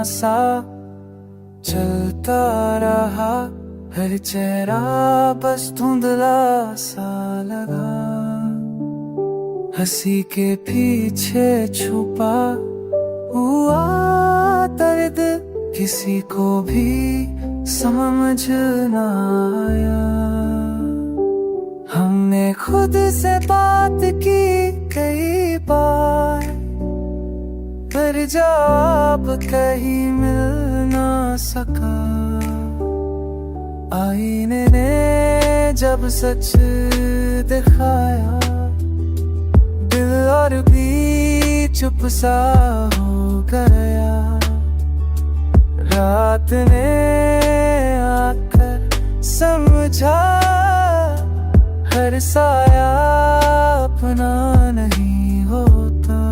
सा चलता रहा, हर चेहरा बस धुंधला सा लगा। हंसी के पीछे छुपा हुआ दर्द किसी को भी समझ न आया। हमने खुद से बात की कई बार, पर जवाब कहीं मिल ना सका। आईने ने जब सच दिखाया, दिल और भी चुप सा हो गया। रात ने आकर समझा, हर साया अपना नहीं होता।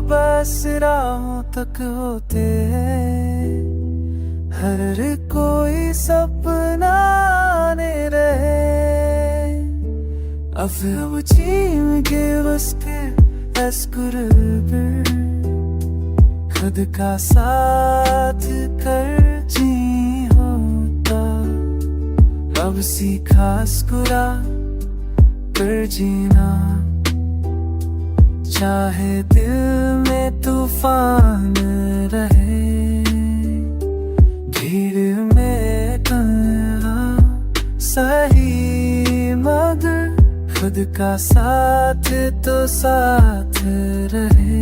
बस राहों तक होते हैं, हर कोई सपना ने रहे। Auf Team give us as good खुद का साथ कर जी होता। अब सीखा स्कुरा कर जीना, चाहे दिल में तूफान रहे। भीड़ में तन्हा सही, मगर खुद का साथ तो साथ रहे।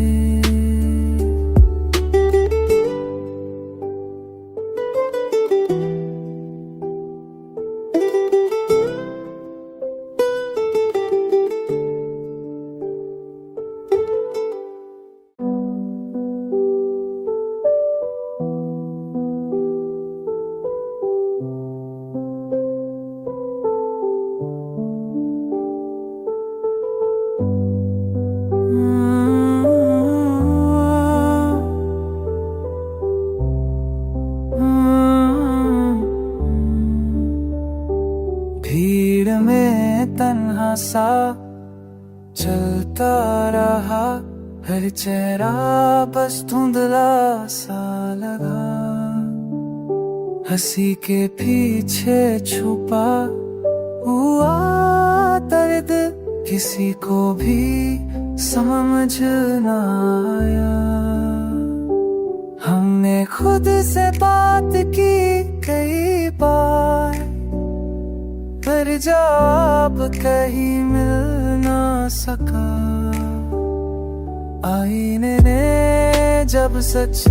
भीड़ में तन्हा सा चलता रहा, हर चेहरा बस धुंधला सा लगा। हंसी के पीछे छुपा हुआ दर्द किसी को भी समझ न आया। हमने खुद से बात की कई बार, पर जवाब कहीं मिल ना सका। आईने ने जब सच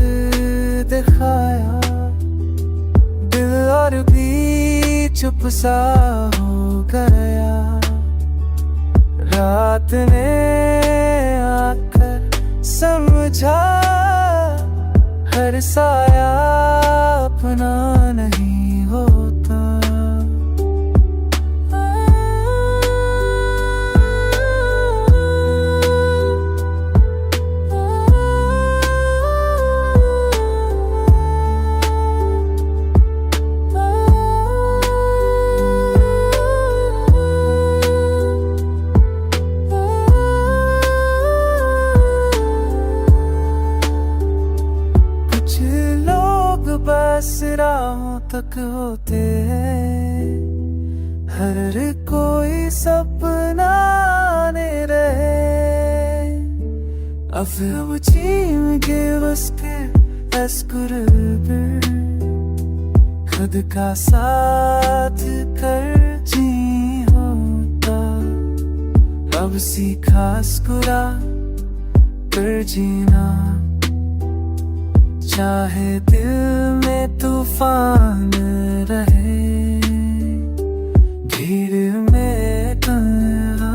दिखाया, दिल और भी चुप सा हो गया। रात ने आकर समझा, हर साया अपना नहीं होता। बस राहों तक होते हैं, हर कोई सपना ने रहे। Auf Team give us as good खुद का साथ कर जी होता। अब सीखा स्कुरा कर जीना, चाहे दिल में तूफान रहे। भीड़ में तन्हा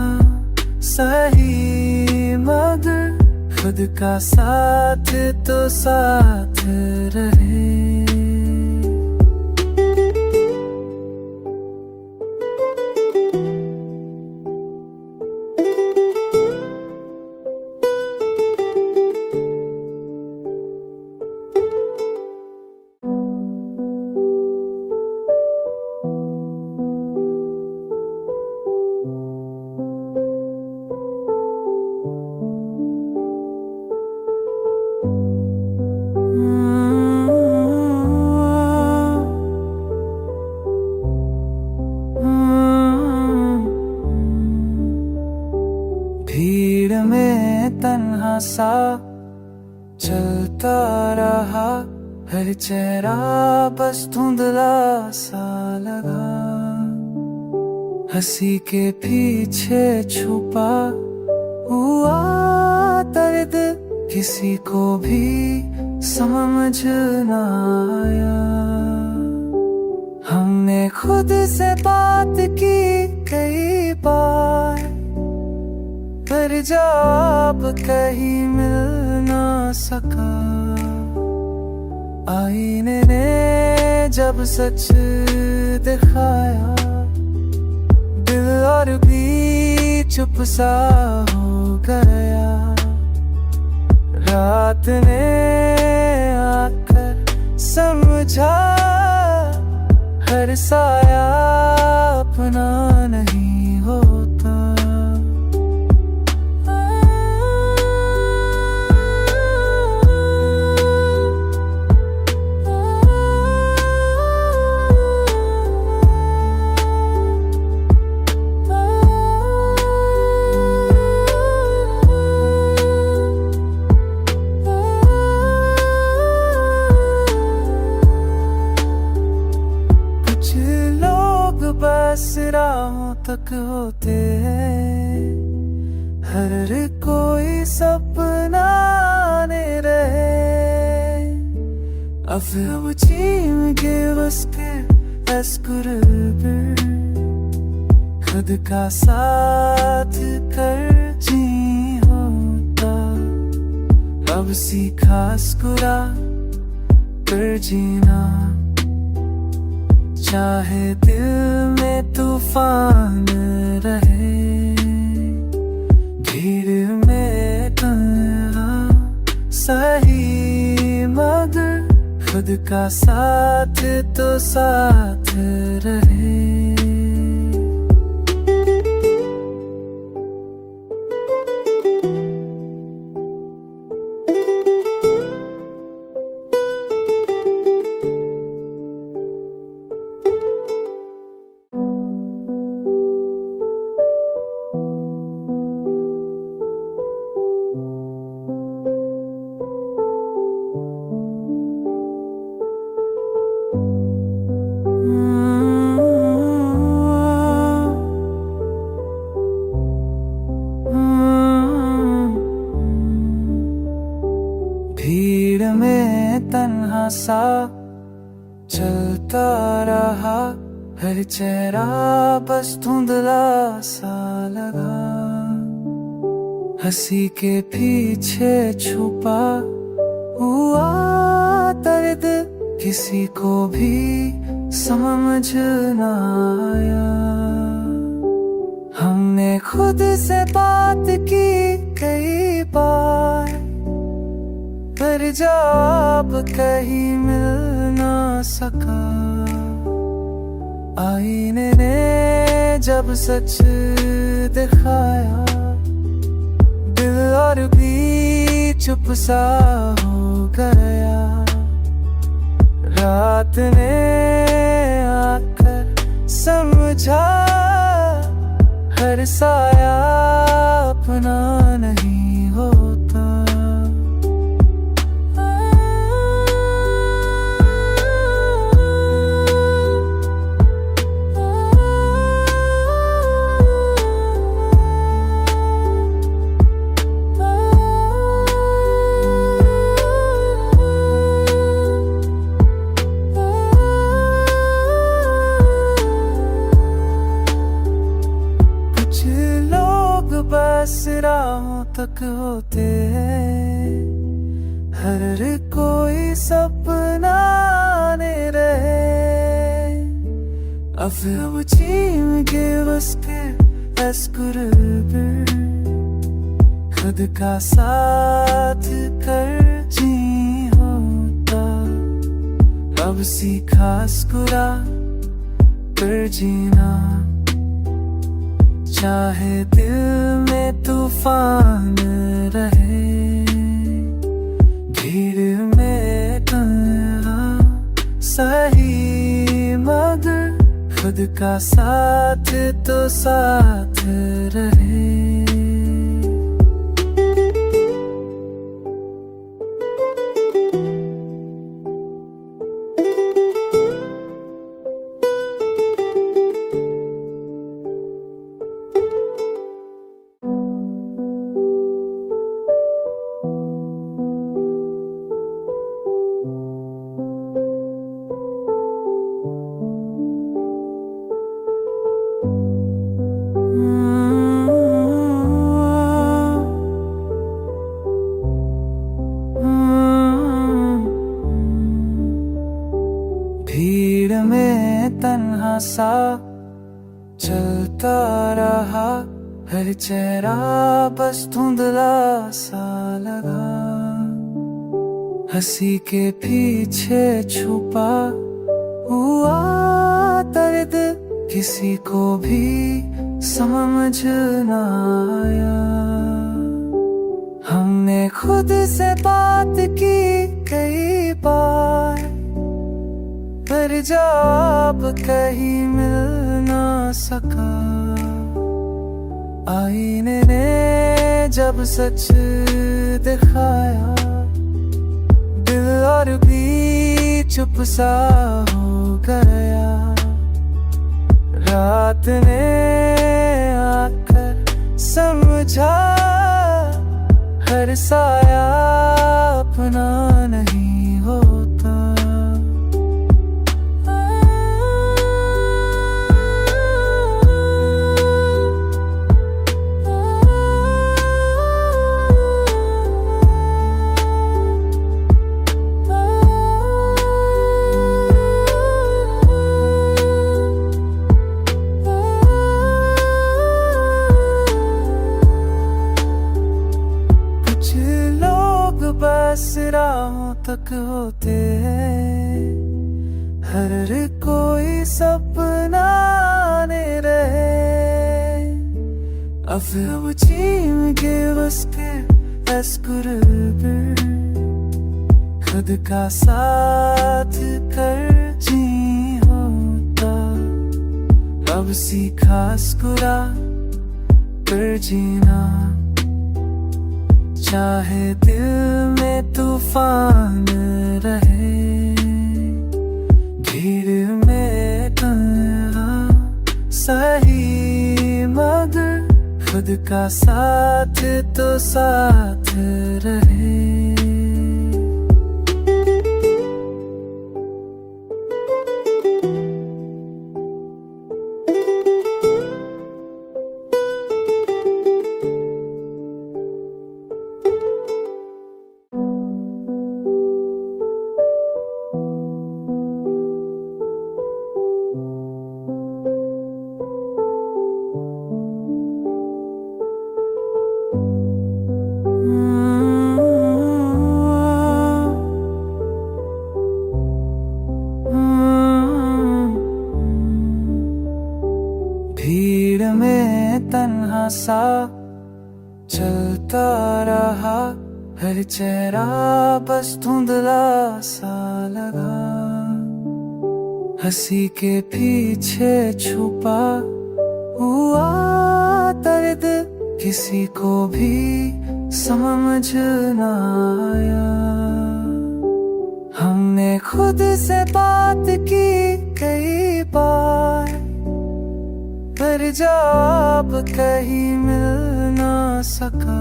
सही, मगर खुद का साथ तो साथ रहे। भीड़ में तन्हा सा चलता रहा, हर चेहरा बस धुंधला सा लगा। हंसी के पीछे छुपा हुआ दर्द किसी को भी समझ न आया। हमने खुद से बात की कई बार, पर जवाब कहीं मिल ना सका। आईने ने जब सच दिखाया, दिल और भी चुप सा हो गया। रात ने आकर समझा, हर साया अपना नहीं होता। बस राहों तक होते हैं, हर कोई सपना ने रहे। Auf Team give us as good खुद का साथ कर जी होता। अब सीखा स्कुरा कर जीना, चाहे दिल में तूफान रहे। भीड़ में तन्हा सही, मगर खुद का साथ तो साथ रहे। भीड़ में तन्हा सा चलता रहा, हर चेहरा बस धुंधला सा लगा। हंसी के पीछे छुपा हुआ दर्द किसी को भी समझ न आया। हमने खुद से बात की कई बार, पर जवाब कहीं मिल ना सका। आईने ने जब सच दिखाया, दिल और भी चुप सा हो गया। रात ने आकर समझा, हर साया अपना नहीं होता। बस राहों तक होते हैं, हर कोई सपना ने रहे। अब Team give us as good खुद का साथ कर जी होता। अब सीखा स्कुरा कर जीना, चाहे दिल में तूफान रहे। भीड़ में तन्हा सही, मगर खुद का साथ तो साथ रहे। सा चलता रहा, हर चेहरा बस धुंधला सा लगा। हंसी के पीछे छुपा हुआ दर्द किसी को भी समझ न आया। हमने खुद से बात की कई बार, पर जवाब कहीं मिल ना सका। आईने ने जब सच दिखाया, दिल और भी चुप सा हो गया। रात ने आकर समझा, हर साया अपना नहीं होता। बस राहों तक होते हैं, हर कोई सपना ने रहे। I feel what you give us as good खुद का साथ कर जी होता। अब सीखा स्कुरा कर जीना, चाहे दिल में तूफान रहे। भीड़ में तन्हा सही, मगर खुद का साथ तो साथ रहे। भीड़ में तन्हा सा चलता रहा, हर चेहरा बस धुंधला सा लगा। हंसी के पीछे छुपा हुआ दर्द किसी को भी समझ न आया। हमने खुद से बात की कई बार, पर जवाब कहीं मिल ना सका।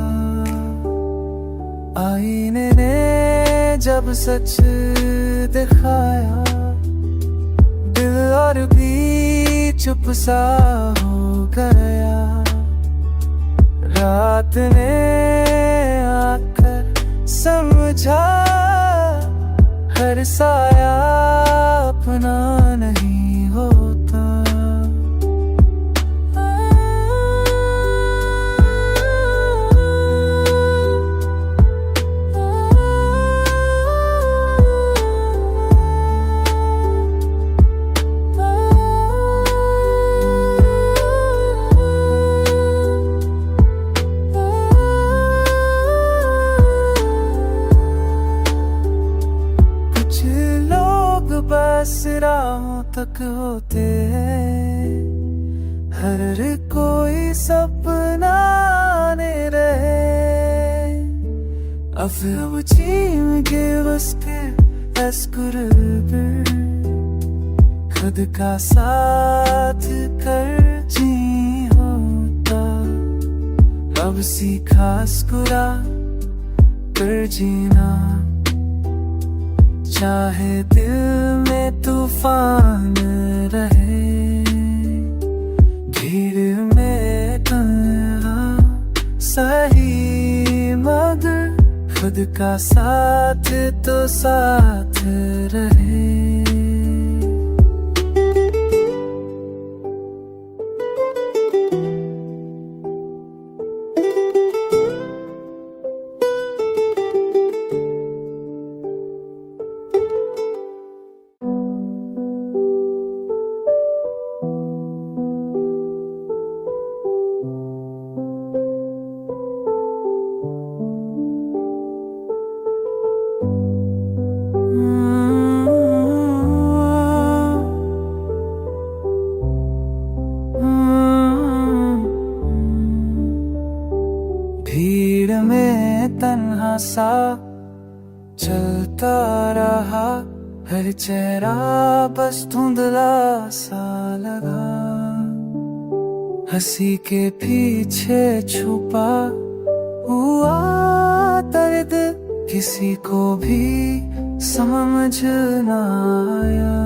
आईने ने जब सच दिखाया, दिल और भी चुप सा हो गया। रात ने आकर समझा, हर साया अपना नहीं होता। बस राहों तक होते हैं, हर कोई सपना ने रहे। I feel what you give us as good खुद का साथ कर जी होता। अब सीखा स्कुरा कर जीना, चाहे दिल में तूफान रहे। भीड़ में तन्हा सही, मगर खुद का साथ तो साथ रहे। भीड़ में तन्हा सा चलता रहा, हर चेहरा बस धुंधला सा लगा। हंसी के पीछे छुपा हुआ दर्द किसी को भी समझ न आया।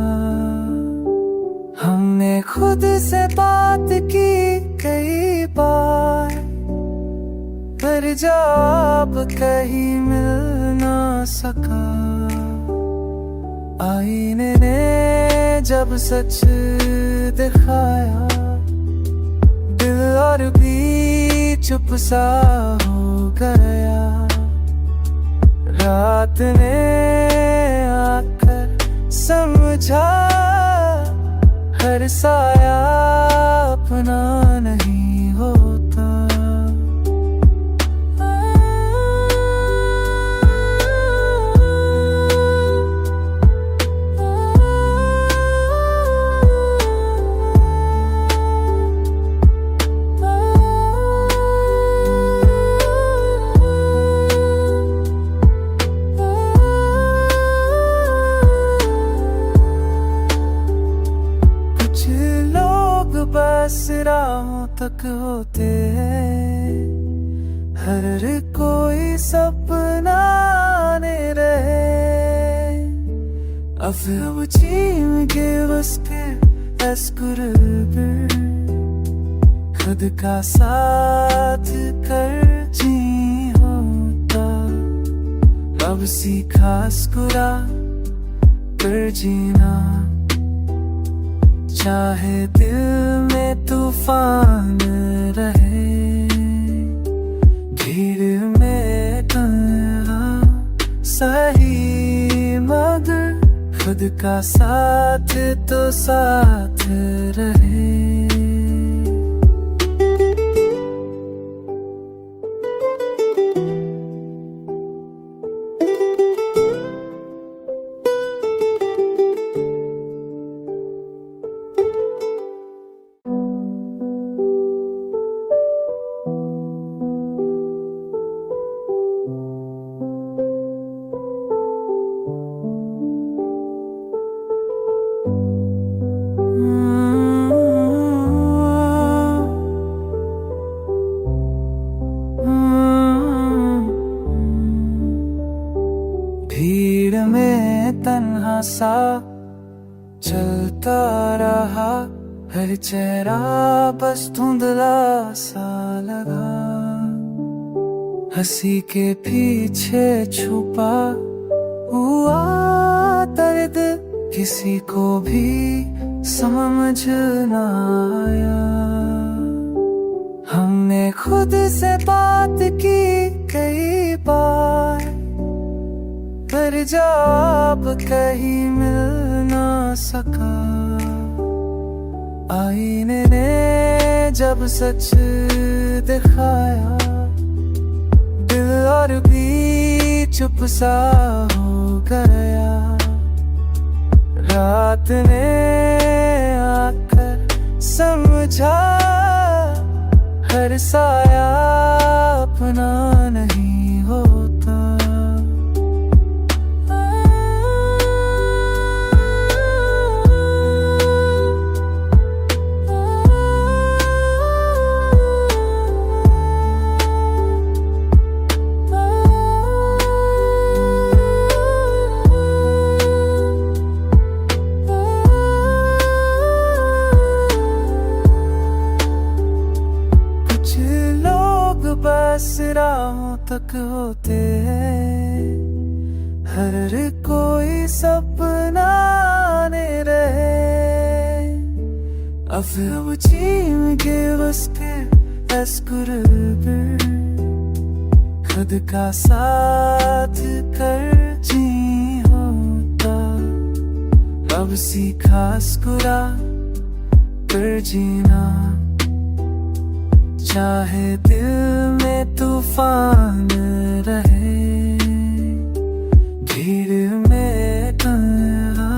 हमने खुद से बात की कई बार, पर जवाब कहीं मिल ना सका। आईने ने जब सच दिखाया, दिल और भी चुप सा हो गया। रात ने आकर समझा, हर साया अपना नहीं होता। बस राहों तक होते हैं, हर कोई सपना ने रहे। I feel what you give us as good। खुद का साथ कर जी होता, अब सीखा स्कुरा कर जीना। चाहे दिल में तूफान रहे, भीड़ में तन्हा सही, मगर खुद का साथ तो साथ रहे। भीड़ में तन्हा सा चलता रहा, हर चेहरा बस धुंधला सा लगा। हंसी के पीछे छुपा हुआ दर्द किसी को भी समझ न आया। हमने खुद से बात की कई बार, पर जवाब कहीं मिल ना सका। आईने ने जब सच दिखाया, दिल और भी चुप सा हो गया। रात ने आकर समझा, हर साया अपना नहीं होता। बस राहों तक होते हैं, हर कोई सपना ने रहे। I feel what you give us as good। खुद का साथ कर जी होता, अब सीखा स्कुरा कर जीना। चाहे दिल में तूफान रहे, भीड़ में तन्हा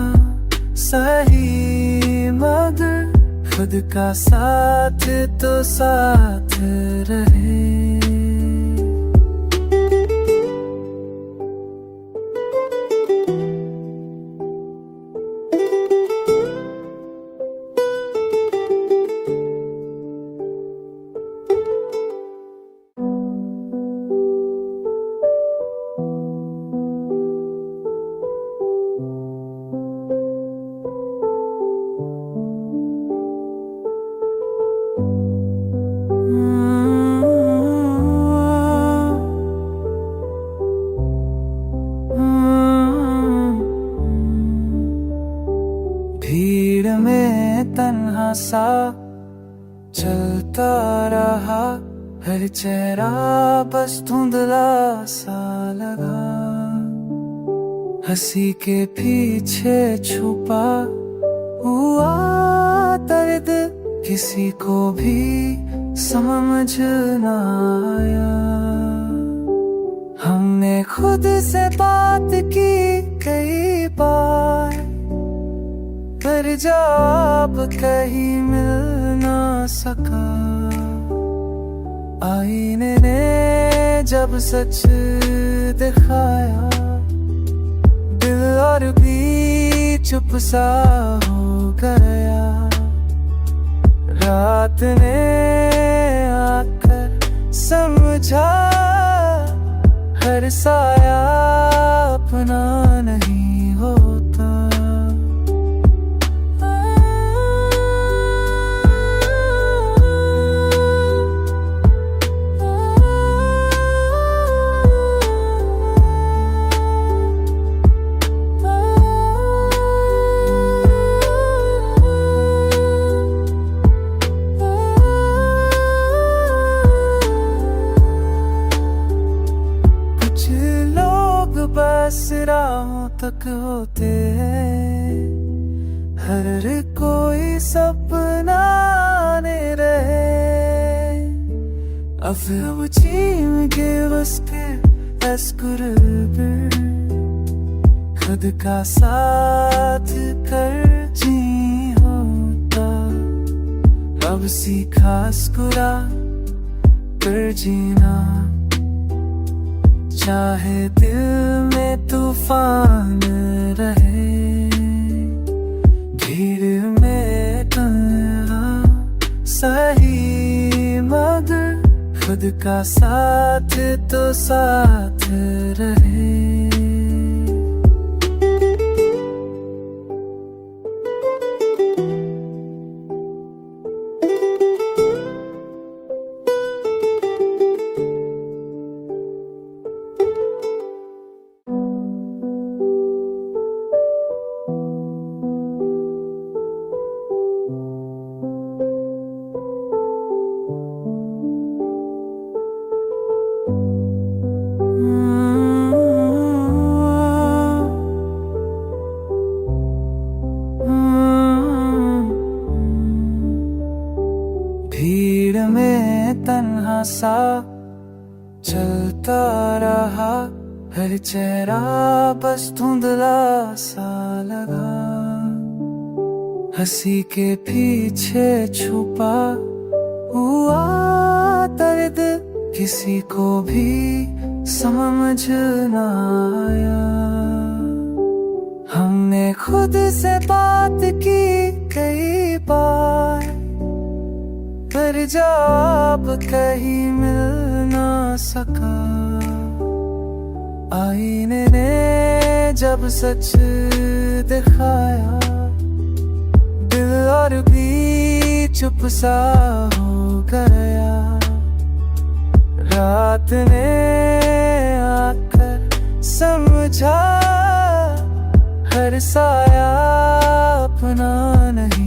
सही, मगर खुद का साथ तो साथ रहे। तन्हा सा चलता रहा, हर चेहरा बस धुंधला सा लगा। हंसी के पीछे छुपा हुआ दर्द किसी को भी समझ न आया। हमने खुद से बात की कई बार, पर जवाब कहीं मिल ना सका। आईने ने जब सच दिखाया, दिल और भी चुप सा हो गया। रात ने आकर समझा, हर साया अपना नहीं होता। बस राहों तक होते हैं, हर कोई सपना ने रहे। I feel what you give us as good खुद का साथ कर जी होता। अब सीखा स्कुरा कर जीना, चाहे दिल में तूफान रहे। भीड़ में तन्हा सही, मगर खुद का साथ तो साथ रहे। भीड़ में तन्हा सा चलता रहा, हर चेहरा बस धुंधला सा लगा। हंसी के पीछे छुपा हुआ दर्द किसी को भी समझ न आया। हमने खुद से बात की कई बार, पर जवाब कहीं मिल ना सका। आईने ने जब सच दिखाया, दिल और भी चुप सा हो गया। रात ने आकर समझा, हर साया अपना नहीं